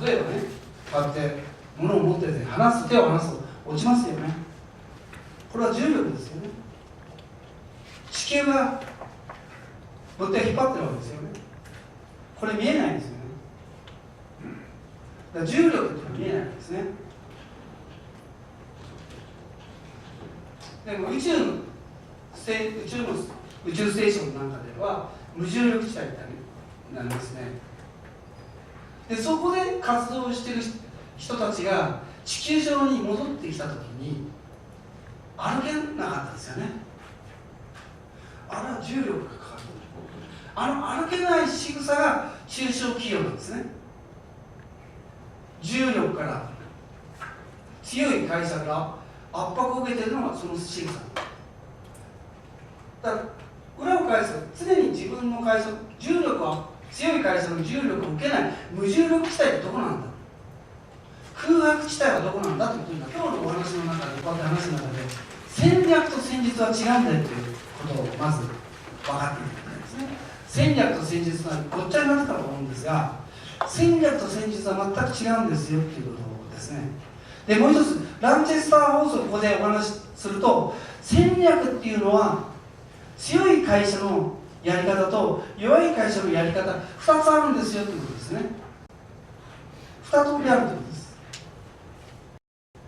例えばね、こうやって物を持ってて手を離すと落ちますよね。これは重力ですよね。地球が物体を引っ張ってるわけですよね。これ見えないんですよね。だから重力っていうのは見えないわけですね。でも宇宙ステーションなんかでは無重力地帯ってなんですね。でそこで活動している人たちが地球上に戻ってきたときに歩けなかったですよね。あれは重力がかかる。歩けない仕草が中小企業なんですね。重力から強い会社が圧迫を受けているのがその仕草だから、裏を返すと常に自分の会社、重力は強い会社の重力を受けない無重力地帯ってどこなんだ、空白地帯はどこなんだということが今日のお話の中で、こうやって話の中で戦略と戦術は違うんだよということをまず分かっていただきたいですね。戦略と戦術はごっちゃになってたと思うんですが、戦略と戦術は全く違うんですよということですね。でもう一つ、ランチェスター法則をここでお話しすると、戦略っていうのは強い会社のやり方と弱い会社のやり方2つあるんですよということですね。2通りあるということです。